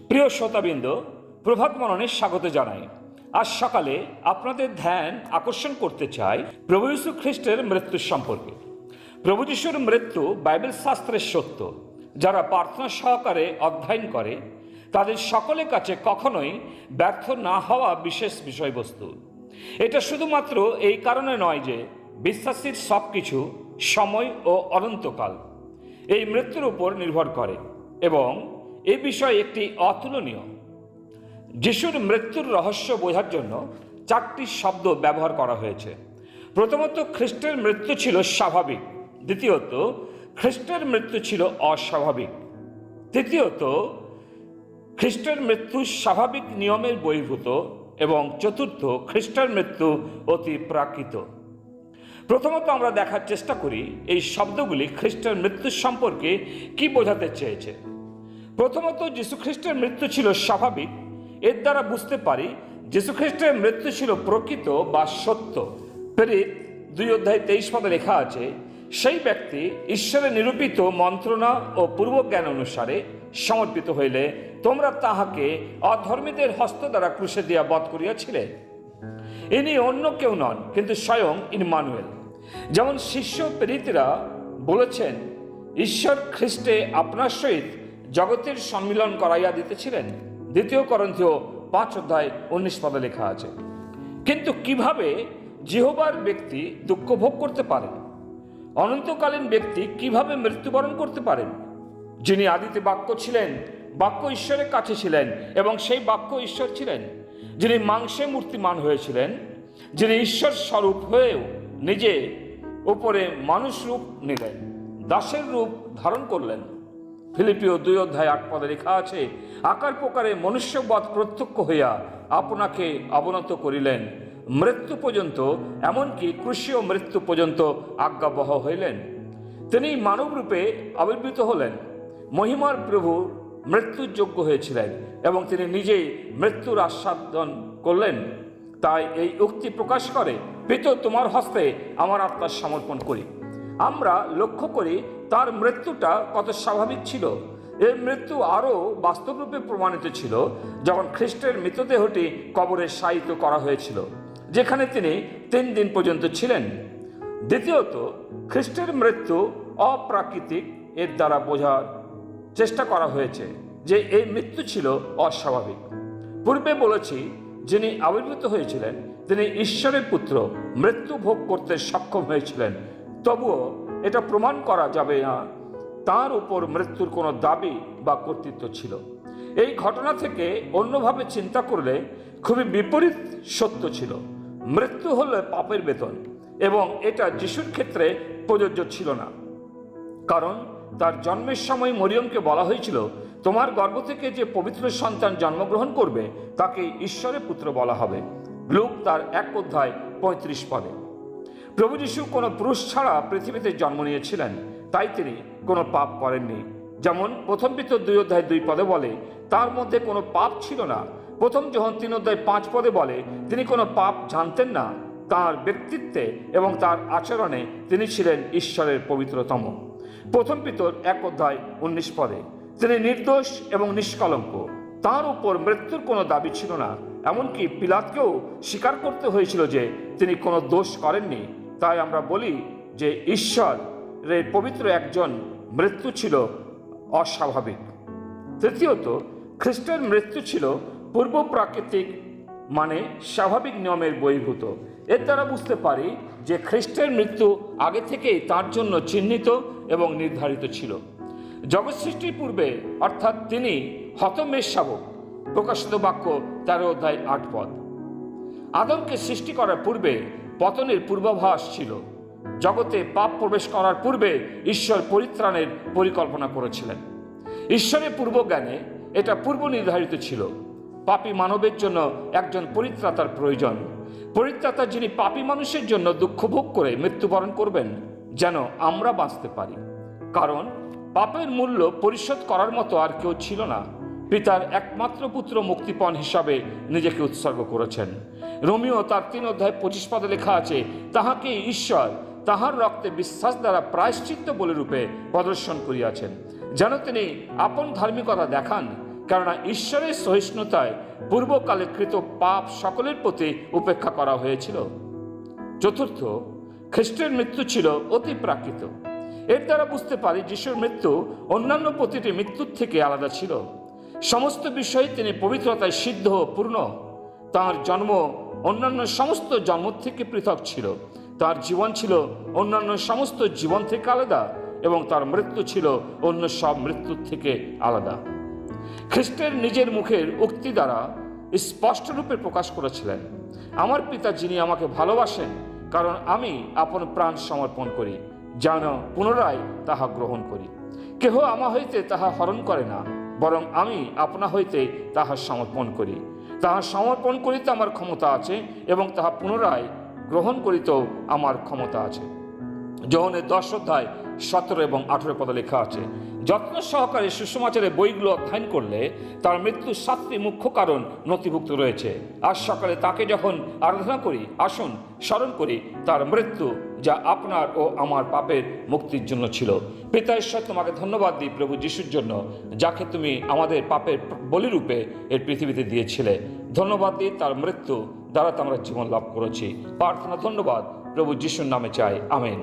প্রিয় শ্রোতাবৃন্দ, প্রভাত মননে স্বাগত জানাই। আজ সকালে আপনাদের ধ্যান আকর্ষণ করতে চাই প্রভু যীশু খ্রিস্টের মৃত্যুর সম্পর্কে। প্রভু যীশুর মৃত্যু বাইবেল শাস্ত্রের সত্য। যারা প্রার্থনা সহকারে অধ্যয়ন করে তাদের সকলের কাছে কখনোই ব্যর্থ না হওয়া বিশেষ বিষয়বস্তু। এটা শুধুমাত্র এই কারণে নয় যে বিশ্বাসীর সব কিছু সময় ও অনন্তকাল এই মৃত্যুর উপর নির্ভর করে, এবং এ বিষয় একটি অতুলনীয়। যিশুর মৃত্যুর রহস্য বোঝার জন্য চারটি শব্দ ব্যবহার করা হয়েছে। প্রথমত, খ্রিস্টের মৃত্যু ছিল স্বাভাবিক। দ্বিতীয়ত, খ্রিস্টের মৃত্যু ছিল অস্বাভাবিক। তৃতীয়ত, খ্রিস্টের মৃত্যু স্বাভাবিক নিয়মের বহির্ভূত। এবং চতুর্থ, খ্রিস্টের মৃত্যু অতি প্রাকৃত। প্রথমত আমরা দেখার চেষ্টা করি এই শব্দগুলি খ্রিস্টের মৃত্যুর সম্পর্কে কি বোঝাতে চেয়েছে। প্রথমত, যীশুখ্রিস্টের মৃত্যু ছিল স্বাভাবিক। এর দ্বারা বুঝতে পারি যীশুখ্রিস্টের মৃত্যু ছিল প্রকৃত বা সত্য। প্রেরিত 2:23 লেখা আছে, সেই ব্যক্তি ঈশ্বরের নিরূপিত মন্ত্রণা ও পূর্বজ্ঞান অনুসারে সমর্পিত হইলে তোমরা তাহাকে অধর্মীদের হস্ত দ্বারা ক্রুশে দিয়া বধ করিয়াছিলে। ইনি অন্য কেউ নন, কিন্তু স্বয়ং ইম্মানুয়েল। যেমন শিষ্য প্রেরিতরা বলেছেন, ঈশ্বর খ্রিস্টে আপনার সহিত জগতের সম্মিলন করাইয়া দিতেছিলেন। 2 করন্থীয় 5:19 লেখা আছে। কিন্তু কিভাবে জিহোবার ব্যক্তি দুঃখ ভোগ করতে পারেন? অনন্তকালীন ব্যক্তি কিভাবে মৃত্যুবরণ করতে পারেন? যিনি আদিতে বাক্য ছিলেন, বাক্য ঈশ্বরের কাছে ছিলেন এবং সেই বাক্য ঈশ্বর ছিলেন। যিনি মাংসে মূর্তিমান হয়েছিলেন, যিনি ঈশ্বর স্বরূপ হয়েও নিজে উপরে মানুষ রূপ নিলেন, দাসের রূপ ধারণ করলেন। ফিলিপিও 2:8 লেখা আছে, আকার প্রকারে মনুষ্যবৎ প্রত্যক্ষ হইয়া আপনাকে অবনত করিলেন, মৃত্যু পর্যন্ত, এমনকি ক্রুশীয় মৃত্যু পর্যন্ত আজ্ঞাবহ হইলেন। তিনি মানব রূপে আবির্ভূত হলেন, মহিমার প্রভু মৃত্যুর যোগ্য হয়েছিলেন এবং তিনি নিজেই মৃত্যুর আস্বাদন করলেন। তাই এই উক্তি প্রকাশ করে, পিতা তোমার হস্তে আমার আত্মা সমর্পণ করি। আমরা লক্ষ্য করি তার মৃত্যুটা কত স্বাভাবিক ছিল। এই মৃত্যু আরও বাস্তবরূপে প্রমাণিত ছিল যখন খ্রিস্টের মৃতদেহটি কবরে শায়িত করা হয়েছিল, যেখানে তিনি 3 দিন পর্যন্ত ছিলেন। দ্বিতীয়ত, খ্রিস্টের মৃত্যু অপ্রাকৃতিক। এর দ্বারা বোঝার চেষ্টা করা হয়েছে যে এই মৃত্যু ছিল অস্বাভাবিক। পূর্বে বলেছি, যিনি আবির্ভূত হয়েছিলেন তিনি ঈশ্বরের পুত্র, মৃত্যু ভোগ করতে সক্ষম হয়েছিলেন। তবুও এটা প্রমাণ করা যাবে না তার উপর মৃত্যুর কোনো দাবি বা কর্তৃত্ব ছিল। এই ঘটনা থেকে অন্যভাবে চিন্তা করলে খুবই বিপরীত সত্য ছিল। মৃত্যু হলো পাপের বেতন, এবং এটা যিশুর ক্ষেত্রে প্রযোজ্য ছিল না। কারণ তার জন্মের সময় মরিয়মকে বলা হয়েছিল, তোমার গর্ভ থেকে যে পবিত্র সন্তান জন্মগ্রহণ করবে তাকে ঈশ্বরের পুত্র বলা হবে। লূক তার 1:35। প্রভু যীশু কোনো পুরুষ ছাড়া পৃথিবীতে জন্ম নিয়েছিলেন, তাই তিনি কোনো পাপ করেননি। যেমন প্রথম পিতর 2:2 বলে, তার মধ্যে কোনো পাপ ছিল না। প্রথম যোহন 3:5 বলে, তিনি কোনো পাপ জানতেন না। তার ব্যক্তিত্বে এবং তার আচরণে তিনি ছিলেন ঈশ্বরের পবিত্রতম। প্রথম পিতর 1:19, তিনি নির্দোষ এবং নিষ্কলঙ্ক। তার উপর মৃত্যুর কোনো দাবি ছিল না। এমনকি পিলাতকেও স্বীকার করতে হয়েছিল যে তিনি কোনো দোষ করেননি। তাই আমরা বলি যে ঈশ্বরের পবিত্র একজন মৃত্যু ছিল অস্বাভাবিক। তৃতীয়ত, খ্রিস্টের মৃত্যু ছিল পূর্ব প্রাকৃতিক, মানে স্বাভাবিক নিয়মের বহির্ভূত। এর দ্বারা বুঝতে পারি যে খ্রিস্টের মৃত্যু আগে থেকেই তার জন্য চিহ্নিত এবং নির্ধারিত ছিল। জগৎ সৃষ্টির পূর্বে, অর্থাৎ তিনি হতমের শাবক, প্রকাশিত বাক্য 13:8। আদমকে সৃষ্টি করার পূর্বে পতনের পূর্বাভাস ছিল। জগতে পাপ প্রবেশ করার পূর্বে ঈশ্বর পরিত্রাণের পরিকল্পনা করেছিলেন। ঈশ্বরের পূর্বজ্ঞানে এটা পূর্ব নির্ধারিত ছিল। পাপী মানবের জন্য একজন পরিত্রাতার প্রয়োজন। পরিত্রাতা যিনি পাপী মানুষের জন্য দুঃখ ভোগ করে মৃত্যুবরণ করবেন, যেন আমরা বাঁচতে পারি। কারণ পাপের মূল্য পরিশোধ করার মতো আর কেউ ছিল না। পিতার একমাত্র পুত্র মুক্তিপণ হিসাবে নিজেকে উৎসর্গ করেছেন। রোমিও তার 3:25 লেখা আছে, তাহাকে ঈশ্বর তাহার রক্তে বিশ্বাস দ্বারা প্রায়শ্চিত্ত বলে রূপে প্রদর্শন করিয়াছেন, যেন তিনি আপন ধার্মিকতা দেখান, কেননা ঈশ্বরের সহিষ্ণুতায় পূর্বকালে কৃত পাপ সকলের প্রতি উপেক্ষা করা হয়েছিল। চতুর্থ, খ্রিস্টের মৃত্যু ছিল অতি প্রাকৃত। এর দ্বারা বুঝতে পারি যিশুর মৃত্যু অন্যান্য প্রতিটি মৃত্যুর থেকে আলাদা ছিল। সমস্ত বিষয়ে তিনি পবিত্রতায় সিদ্ধ ও পূর্ণ। তাঁর জন্ম অন্যান্য সমস্ত জন্ম থেকে পৃথক ছিল। তার জীবন ছিল অন্যান্য সমস্ত জীবন থেকে আলাদা এবং তার মৃত্যু ছিল অন্য সব মৃত্যুর থেকে আলাদা। খ্রিস্টের নিজের মুখের উক্তি দ্বারা স্পষ্টরূপে প্রকাশ করেছিলেন, আমার পিতা যিনি আমাকে ভালোবাসেন, কারণ আমি আপন প্রাণ সমর্পণ করি, যেন পুনরায় তাহা গ্রহণ করি। কেহ আমা হইতে তাহা হরণ করে না, বরং আমি আপনা হইতে তাহা সমর্পণ করি। তাহা সমর্পণ করিতে আমার ক্ষমতা আছে এবং তাহা পুনরায় গ্রহণ করিতেও আমার ক্ষমতা আছে। যোহনের 10:17 এবং 18 পদে লেখা আছে, যত্ন সহকারে সুসমাচারের বইগুলো অধ্যয়ন করলে তার মৃত্যুর 7টি মুখ্য কারণ নথিভুক্ত রয়েছে। আজ সকালে তাকে যখন আরাধনা করি, আসুন স্মরণ করি তার মৃত্যু, যা আপনার ও আমার পাপের মুক্তির জন্য ছিল। পিতা ঈশ্বর, তোমাকে ধন্যবাদ দিই প্রভু যিশুর জন্য, যাকে তুমি আমাদের পাপের বলিরূপে এর পৃথিবীতে দিয়েছিলে। ধন্যবাদ দিই তার মৃত্যু দ্বারা আমরা জীবন লাভ করেছি। প্রার্থনা ধন্যবাদ প্রভু যিশুর নামে চাই, আমেন।